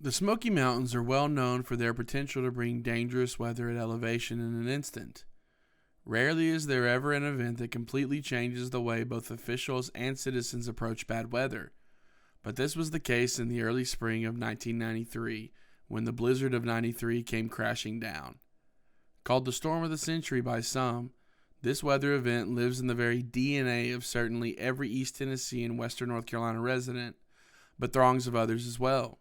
The Smoky Mountains are well known for their potential to bring dangerous weather at elevation in an instant. Rarely is there ever an event that completely changes the way both officials and citizens approach bad weather, but this was the case in the early spring of 1993 when the blizzard of 93 came crashing down. Called the storm of the century by some, this weather event lives in the very DNA of certainly every East Tennessee and Western North Carolina resident, but throngs of others as well.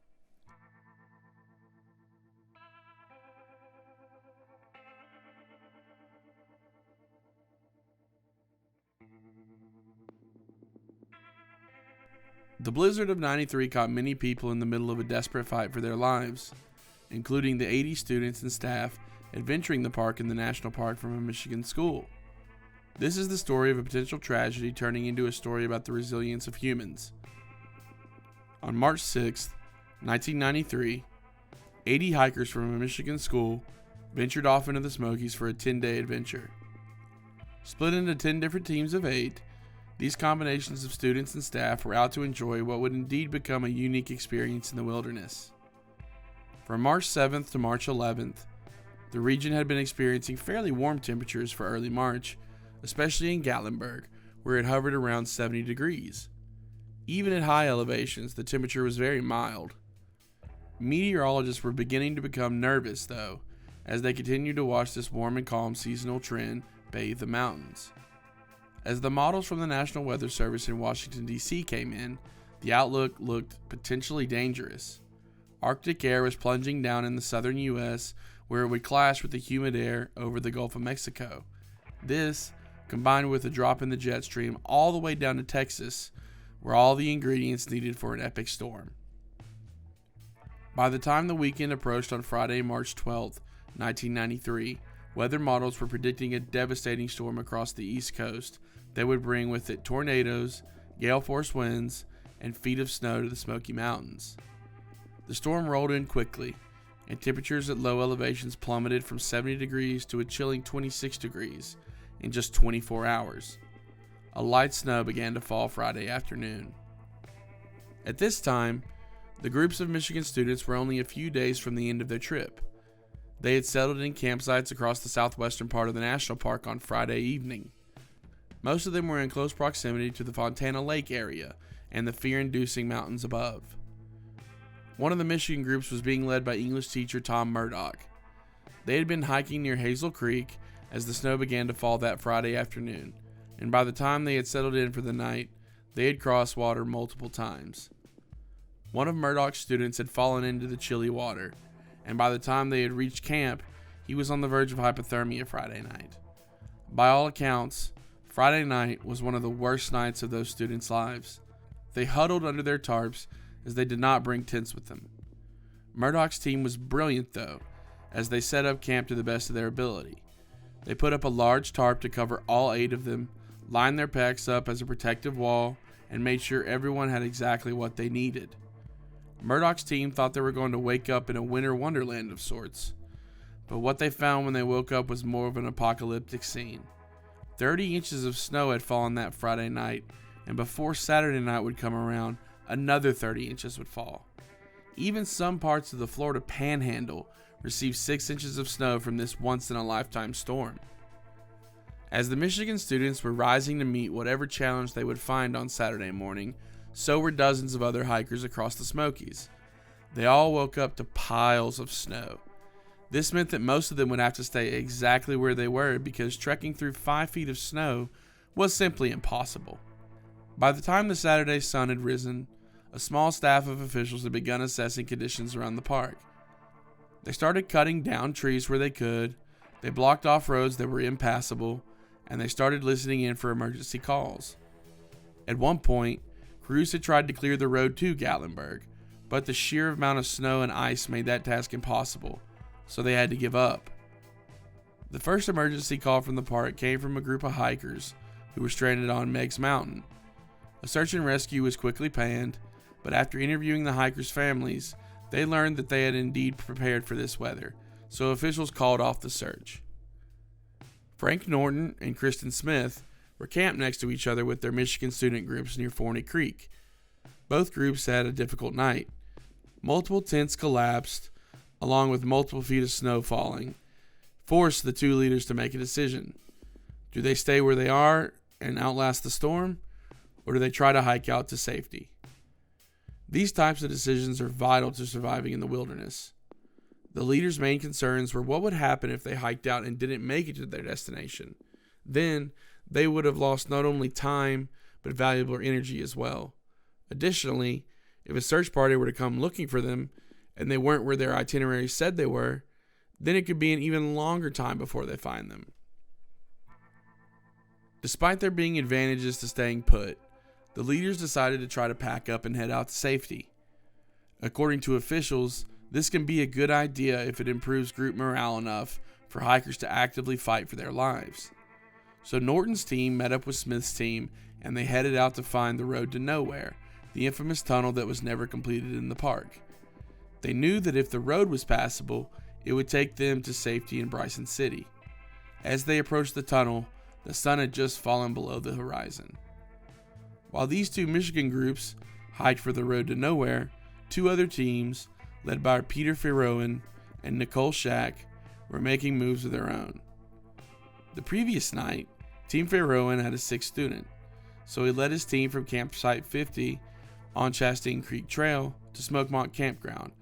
The blizzard of 93 caught many people in the middle of a desperate fight for their lives, including the 80 students and staff adventuring the park in the national park from a Michigan school. This is the story of a potential tragedy turning into a story about the resilience of humans. On March 6, 1993, 80 hikers from a Michigan school ventured off into the Smokies for a 10-day adventure. Split into 10 different teams of 8, these combinations of students and staff were out to enjoy what would indeed become a unique experience in the wilderness. From March 7th to March 11th, the region had been experiencing fairly warm temperatures for early March, especially in Gatlinburg, where it hovered around 70 degrees. Even at high elevations, the temperature was very mild. Meteorologists were beginning to become nervous, though, as they continued to watch this warm and calm seasonal trend bathe the mountains. As the models from the National Weather Service in Washington, D.C. came in, the outlook looked potentially dangerous. Arctic air was plunging down in the southern U.S., where it would clash with the humid air over the Gulf of Mexico. This, combined with a drop in the jet stream all the way down to Texas, were all the ingredients needed for an epic storm. By the time the weekend approached on Friday, March 12, 1993, weather models were predicting a devastating storm across the East Coast that would bring with it tornadoes, gale-force winds, and feet of snow to the Smoky Mountains. The storm rolled in quickly, and temperatures at low elevations plummeted from 70 degrees to a chilling 26 degrees in just 24 hours. A light snow began to fall Friday afternoon. At this time, the groups of Michigan students were only a few days from the end of their trip. They had settled in campsites across the southwestern part of the national park on Friday evening. Most of them were in close proximity to the Fontana Lake area and the fear-inducing mountains above. One of the Michigan groups was being led by English teacher Tom Murdoch. They had been hiking near Hazel Creek as the snow began to fall that Friday afternoon, and by the time they had settled in for the night, they had crossed water multiple times. One of Murdoch's students had fallen into the chilly water, and by the time they had reached camp, he was on the verge of hypothermia Friday night. By all accounts, Friday night was one of the worst nights of those students' lives. They huddled under their tarps as they did not bring tents with them. Murdoch's team was brilliant, though, as they set up camp to the best of their ability. They put up a large tarp to cover all 8 of them, lined their packs up as a protective wall, and made sure everyone had exactly what they needed. Murdoch's team thought they were going to wake up in a winter wonderland of sorts, but what they found when they woke up was more of an apocalyptic scene. 30 inches of snow had fallen that Friday night, and before Saturday night would come around, another 30 inches would fall. Even some parts of the Florida Panhandle received 6 inches of snow from this once-in-a-lifetime storm. As the Michigan students were rising to meet whatever challenge they would find on Saturday morning, so were dozens of other hikers across the Smokies. They all woke up to piles of snow. This meant that most of them would have to stay exactly where they were because trekking through 5 feet of snow was simply impossible. By the time the Saturday sun had risen, a small staff of officials had begun assessing conditions around the park. They started cutting down trees where they could, they blocked off roads that were impassable, and they started listening in for emergency calls. At one point, crews had tried to clear the road to Gatlinburg, but the sheer amount of snow and ice made that task impossible, so they had to give up. The first emergency call from the park came from a group of hikers who were stranded on Meigs Mountain. A search and rescue was quickly planned, but after interviewing the hikers' families, they learned that they had indeed prepared for this weather, so officials called off the search. Frank Norton and Kristen Smith were camped next to each other with their Michigan student groups near Forney Creek. Both groups had a difficult night. Multiple tents collapsed, along with multiple feet of snow falling, forced the two leaders to make a decision. Do they stay where they are and outlast the storm, or do they try to hike out to safety? These types of decisions are vital to surviving in the wilderness. The leaders' main concerns were what would happen if they hiked out and didn't make it to their destination. Then, they would have lost not only time, but valuable energy as well. Additionally, if a search party were to come looking for them, and they weren't where their itinerary said they were, then it could be an even longer time before they find them. Despite there being advantages to staying put, the leaders decided to try to pack up and head out to safety. According to officials, this can be a good idea if it improves group morale enough for hikers to actively fight for their lives. So Norton's team met up with Smith's team and they headed out to find the road to nowhere, the infamous tunnel that was never completed in the park. They knew that if the road was passable, it would take them to safety in Bryson City. As they approached the tunnel, the sun had just fallen below the horizon. While these two Michigan groups hiked for the road to nowhere, two other teams, led by Peter Ferrowen and Nicole Shack, were making moves of their own. The previous night, Team Ferrowen had a sick student, so he led his team from Campsite 50 on Chastain Creek Trail to Smokemont Campground,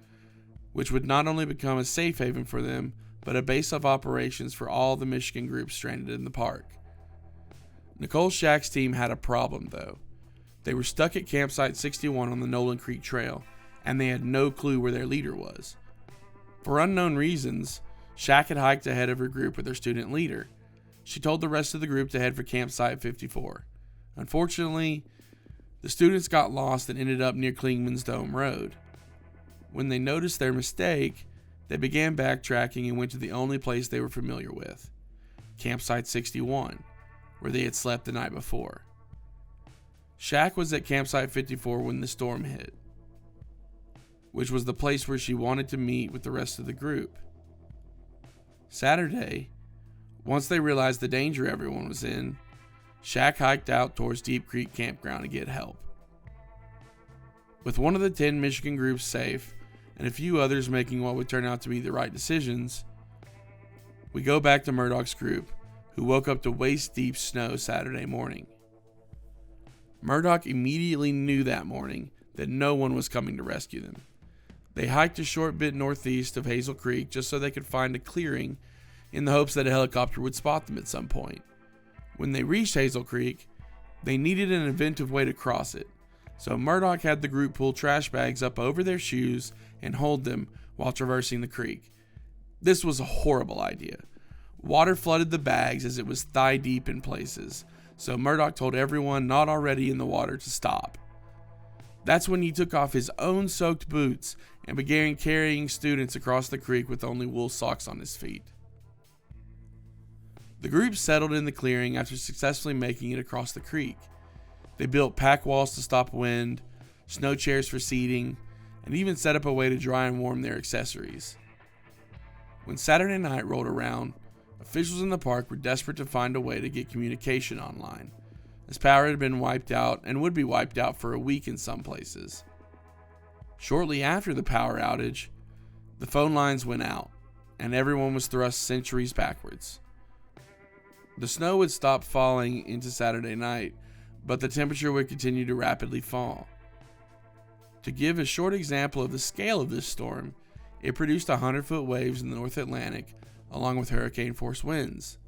which would not only become a safe haven for them, but a base of operations for all the Michigan groups stranded in the park. Nicole Shack's team had a problem, though. They were stuck at Campsite 61 on the Nolan Creek Trail, and they had no clue where their leader was. For unknown reasons, Shack had hiked ahead of her group with her student leader. She told the rest of the group to head for Campsite 54. Unfortunately, the students got lost and ended up near Klingman's Dome Road. When they noticed their mistake, they began backtracking and went to the only place they were familiar with, Campsite 61, where they had slept the night before. Shack was at Campsite 54 when the storm hit, which was the place where she wanted to meet with the rest of the group. Saturday, once they realized the danger everyone was in, Shack hiked out towards Deep Creek Campground to get help. With one of the 10 Michigan groups safe, and a few others making what would turn out to be the right decisions, we go back to Murdoch's group, who woke up to waist-deep snow Saturday morning. Murdoch immediately knew that morning that no one was coming to rescue them. They hiked a short bit northeast of Hazel Creek just so they could find a clearing in the hopes that a helicopter would spot them at some point. When they reached Hazel Creek, they needed an inventive way to cross it, so Murdoch had the group pull trash bags up over their shoes and hold them while traversing the creek. This was a horrible idea. Water flooded the bags as it was thigh deep in places, so Murdoch told everyone not already in the water to stop. That's when he took off his own soaked boots and began carrying students across the creek with only wool socks on his feet. The group settled in the clearing after successfully making it across the creek. They built pack walls to stop wind, snow chairs for seating, and even set up a way to dry and warm their accessories. When Saturday night rolled around, officials in the park were desperate to find a way to get communication online, as power had been wiped out and would be wiped out for a week in some places. Shortly after the power outage, the phone lines went out, and everyone was thrust centuries backwards. The snow would stop falling into Saturday night, but the temperature would continue to rapidly fall. To give a short example of the scale of this storm, it produced 100-foot waves in the North Atlantic, along with hurricane-force winds.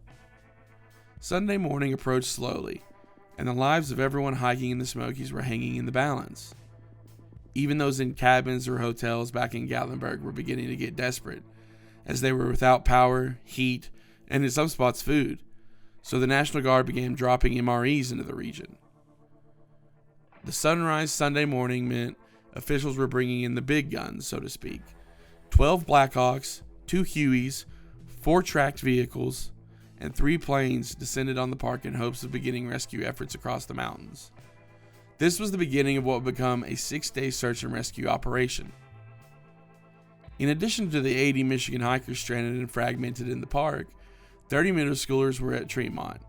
Sunday morning approached slowly, and the lives of everyone hiking in the Smokies were hanging in the balance. Even those in cabins or hotels back in Gatlinburg were beginning to get desperate, as they were without power, heat, and in some spots food, so the National Guard began dropping MREs into the region. The sunrise Sunday morning meant officials were bringing in the big guns, so to speak. 12 Blackhawks, 2 Hueys, 4 tracked vehicles, and 3 planes descended on the park in hopes of beginning rescue efforts across the mountains. This was the beginning of what would become a 6-day search and rescue operation. In addition to the 80 Michigan hikers stranded and fragmented in the park, 30 middle schoolers were at Tremont.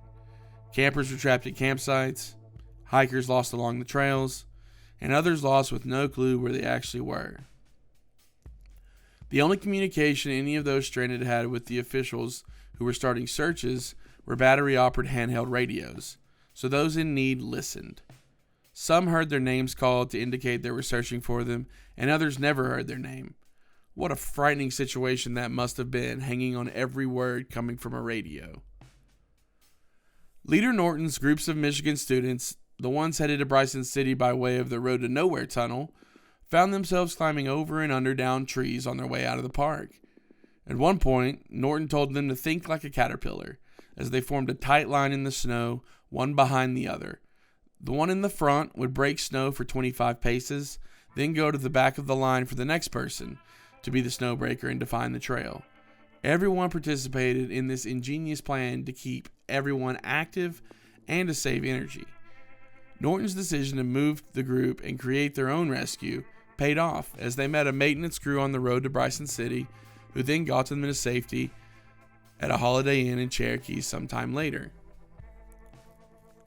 Campers were trapped at campsites, hikers lost along the trails, and others lost with no clue where they actually were. The only communication any of those stranded had with the officials who were starting searches were battery-operated handheld radios, so those in need listened. Some heard their names called to indicate they were searching for them, and others never heard their name. What a frightening situation that must have been, hanging on every word coming from a radio. Leader Norton's groups of Michigan students, the ones headed to Bryson City by way of the Road to Nowhere tunnel, found themselves climbing over and under downed trees on their way out of the park. At one point, Norton told them to think like a caterpillar, as they formed a tight line in the snow, one behind the other. The one in the front would break snow for 25 paces, then go to the back of the line for the next person to be the snowbreaker and define the trail. Everyone participated in this ingenious plan to keep everyone active and to save energy. Norton's decision to move the group and create their own rescue paid off, as they met a maintenance crew on the road to Bryson City, who then got them into safety at a Holiday Inn in Cherokee sometime later.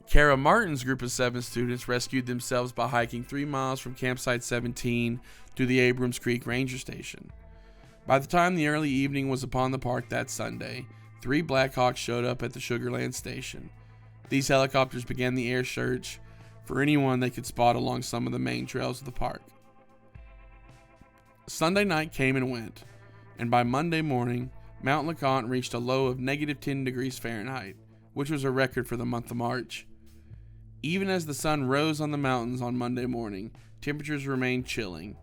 Kara Martin's group of 7 students rescued themselves by hiking 3 miles from Campsite 17 to the Abrams Creek Ranger Station. By the time the early evening was upon the park that Sunday, 3 Blackhawks showed up at the Sugarland station. These helicopters began the air search for anyone they could spot along some of the main trails of the park. Sunday night came and went, and by Monday morning, Mount LeConte reached a low of negative 10 degrees Fahrenheit, which was a record for the month of March. Even as the sun rose on the mountains on Monday morning, temperatures remained chilling.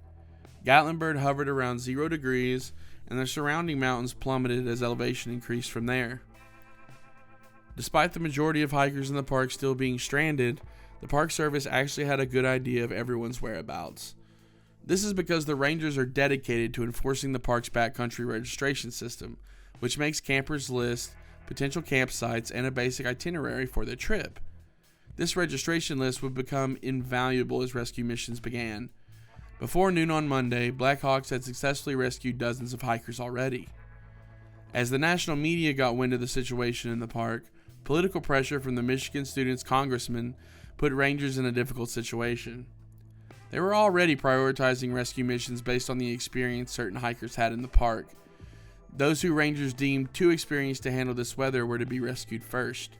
Gatlinburg hovered around 0 degrees, and the surrounding mountains plummeted as elevation increased from there. Despite the majority of hikers in the park still being stranded, the Park Service actually had a good idea of everyone's whereabouts. This is because the rangers are dedicated to enforcing the park's backcountry registration system, which makes campers list potential campsites and a basic itinerary for their trip. This registration list would become invaluable as rescue missions began. Before noon on Monday, Blackhawks had successfully rescued dozens of hikers already. As the national media got wind of the situation in the park, political pressure from the Michigan students' congressman put rangers in a difficult situation. They were already prioritizing rescue missions based on the experience certain hikers had in the park. Those who rangers deemed too experienced to handle this weather were to be rescued first.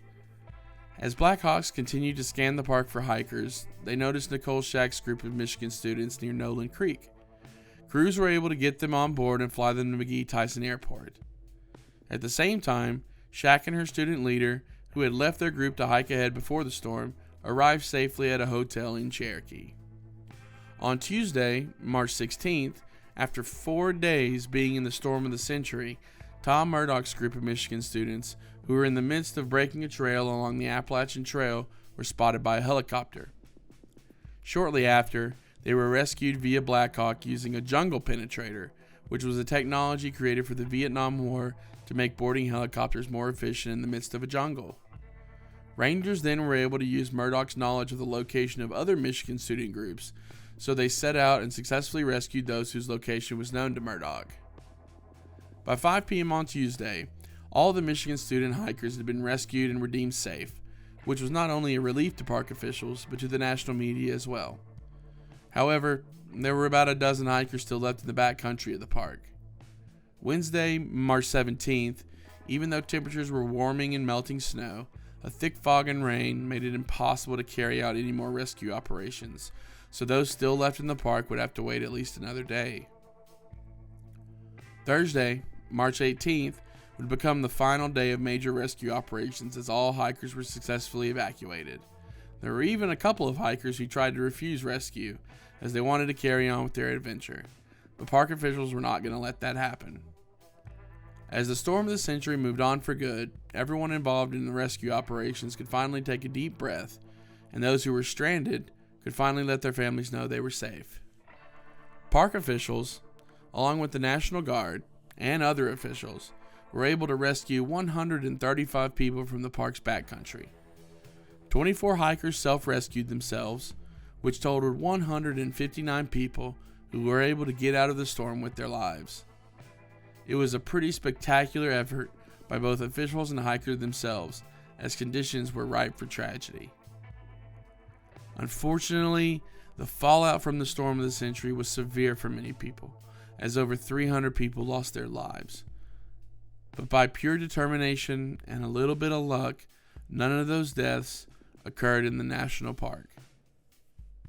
As Blackhawks continued to scan the park for hikers, they noticed Nicole Shack's group of Michigan students near Nolan Creek. Crews were able to get them on board and fly them to McGee-Tyson Airport. At the same time, Shack and her student leader, who had left their group to hike ahead before the storm, arrived safely at a hotel in Cherokee. On Tuesday, March 16th, after 4 days being in the storm of the century, Tom Murdoch's group of Michigan students, who were in the midst of breaking a trail along the Appalachian Trail, were spotted by a helicopter. Shortly after, they were rescued via Blackhawk using a jungle penetrator, which was a technology created for the Vietnam War to make boarding helicopters more efficient in the midst of a jungle. Rangers then were able to use Murdoch's knowledge of the location of other Michigan student groups, so they set out and successfully rescued those whose location was known to Murdoch. By 5 p.m. on Tuesday, all the Michigan student hikers had been rescued and were deemed safe, which was not only a relief to park officials, but to the national media as well. However, there were about a dozen hikers still left in the backcountry of the park. Wednesday, March 17th, even though temperatures were warming and melting snow, a thick fog and rain made it impossible to carry out any more rescue operations, so those still left in the park would have to wait at least another day. Thursday, March 18th, would become the final day of major rescue operations as all hikers were successfully evacuated. There were even a couple of hikers who tried to refuse rescue as they wanted to carry on with their adventure, but park officials were not going to let that happen. As the storm of the century moved on for good, everyone involved in the rescue operations could finally take a deep breath, and those who were stranded could finally let their families know they were safe. Park officials, along with the National Guard and other officials, were able to rescue 135 people from the park's backcountry. 24 hikers self-rescued themselves, which totaled 159 people who were able to get out of the storm with their lives. It was a pretty spectacular effort by both officials and hikers themselves, as conditions were ripe for tragedy. Unfortunately, the fallout from the storm of the century was severe for many people, as over 300 people lost their lives. But by pure determination and a little bit of luck, none of those deaths occurred in the national park.